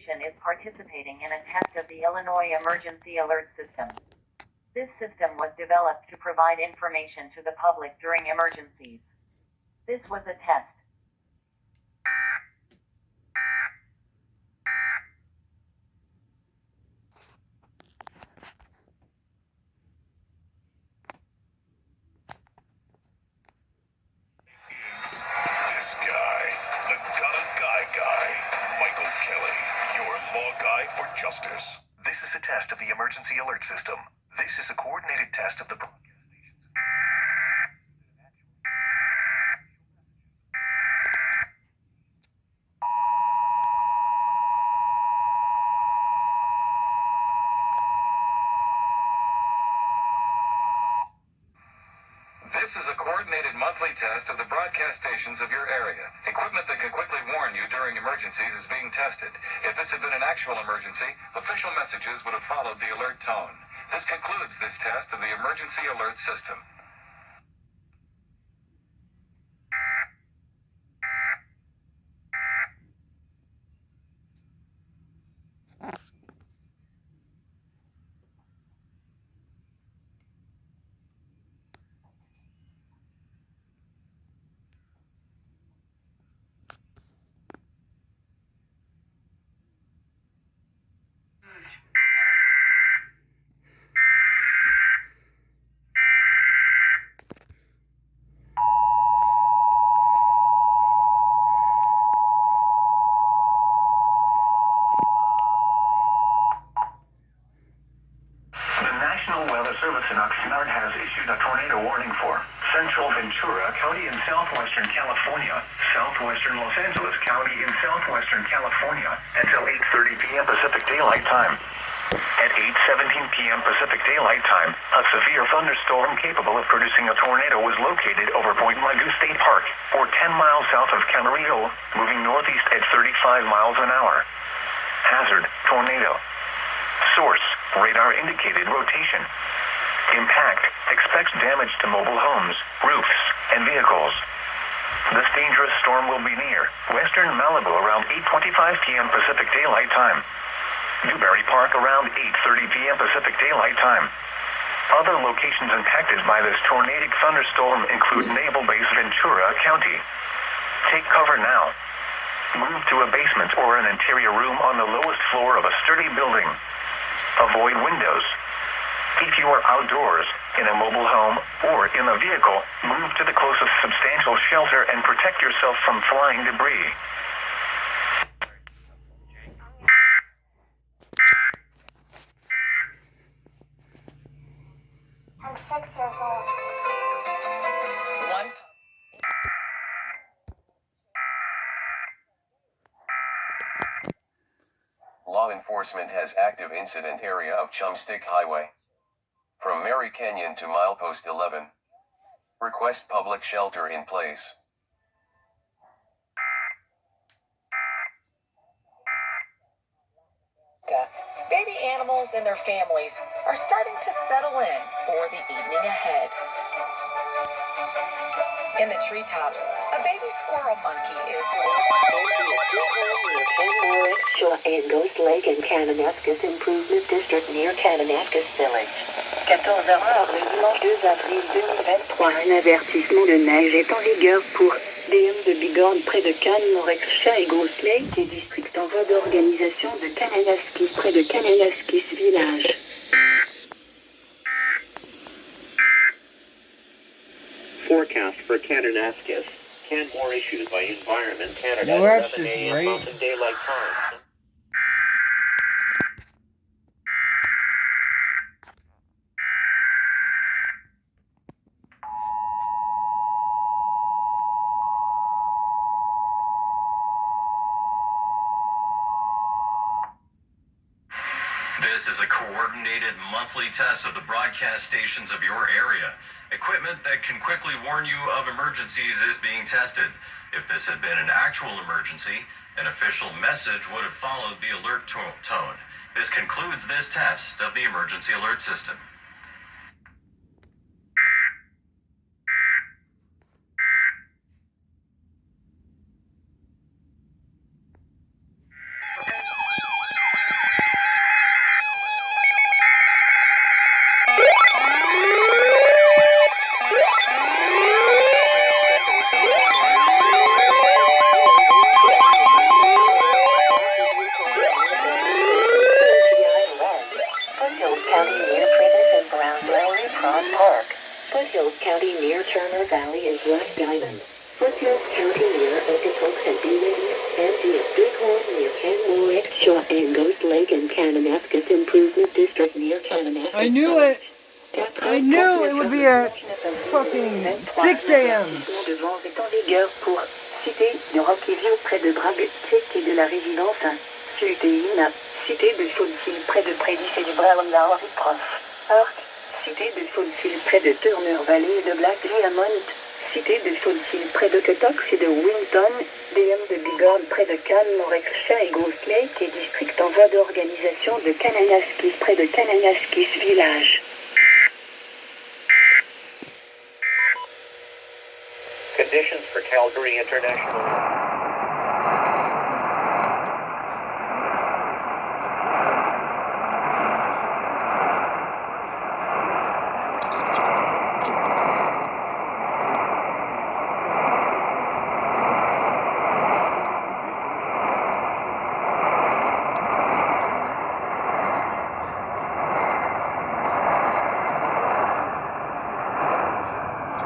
station is participating in a test of the Illinois Emergency Alert System. This system was developed to provide information to the public during emergencies. This was a test. For justice. This is a test of the emergency alert system. This is a coordinated test of the broadcast This is a coordinated monthly test of the broadcast stations of your area. Equipment that can quickly warn you during emergencies is being tested. If this had been an actual emergency, official messages would have followed the alert tone. This concludes this test of the emergency alert system. Service in Oxnard has issued a tornado warning for central Ventura County in southwestern California, southwestern Los Angeles County in southwestern California until 8:30 p.m. Pacific Daylight Time. At 8:17 p.m. Pacific Daylight Time, a severe thunderstorm capable of producing a tornado was located over Point Mugu State Park, or 10 miles south of Camarillo, moving northeast at 35 miles an hour. Hazard, tornado. Source, radar indicated rotation. Impact, expects damage to mobile homes, roofs, and vehicles. This dangerous storm will be near western Malibu around 8:25 p.m. Pacific Daylight Time. Newberry Park around 8:30 p.m. Pacific Daylight Time. Other locations impacted by this tornadic thunderstorm include Naval Base Ventura County. Take cover now. Move to a basement or an interior room on the lowest floor of a sturdy building. Avoid windows. If you are outdoors, in a mobile home, or in a vehicle, move to the closest substantial shelter and protect yourself from flying debris. I'm 6 years old. Law enforcement has active incident area of Chumstick Highway. From Mary Canyon to milepost 11. Request public shelter in place. Baby animals and their families are starting to settle in for the evening ahead. In the treetops, a baby squirrel monkey is... Shore and Ghost Lake in Kananaskis Improvement District near Kananaskis Village. 14 heures le dimanche 2 avril 2023. Un avertissement de neige est en vigueur pour DM de Bigorne près de Cannes, Morexchat et Ghost Lake et district en voie d'organisation de Kananaskis près de Kananaskis Village. Forecast for Kananaskis. Canmore issued by Environment Canada Well, at that's 11 just a.m. right. Mountain Daylight Time. This is a coordinated monthly test of the broadcast stations of your area. Equipment that can quickly warn you of emergencies is being tested. If this had been an actual emergency, an official message would have followed the alert tone. This concludes this test of the emergency alert system. Foothills County near Turner Valley and Black Diamond. Foothills County near Okotoks and Dinwiddie, and the Bighorn near Canmore, Shaw and Ghost Lake and Kananaskis Improvement District near Kananaskis. I knew it! I knew it would be at fucking 6 a.m. Devant est en vigueur pour cité de Rockville près de Bragg et de la résidence Sultéine, cité de Sauleville près de Prédis et du Brown Prof. Arc, cité de Sauleville près de Turner Valley et de Black Diamond, cité de Sauleville près de Cotox et de Winton, DM de Bighorn près de Canmore, et Ghost Lake et district en voie d'organisation de Kananaskis près de Kananaskis Village. Conditions for Calgary International.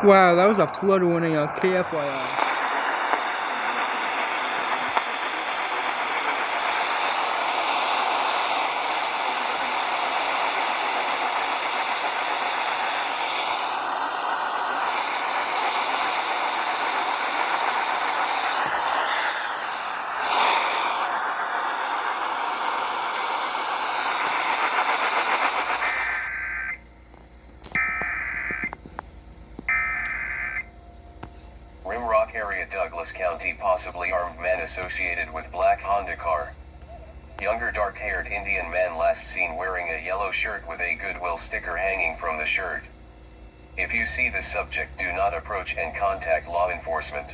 Wow, that was a flood warning of KFYI. Rimrock area, Douglas County, possibly armed man associated with black Honda car. Younger dark-haired Indian man last seen wearing a yellow shirt with a Goodwill sticker hanging from the shirt. If you see the subject, do not approach and contact law enforcement.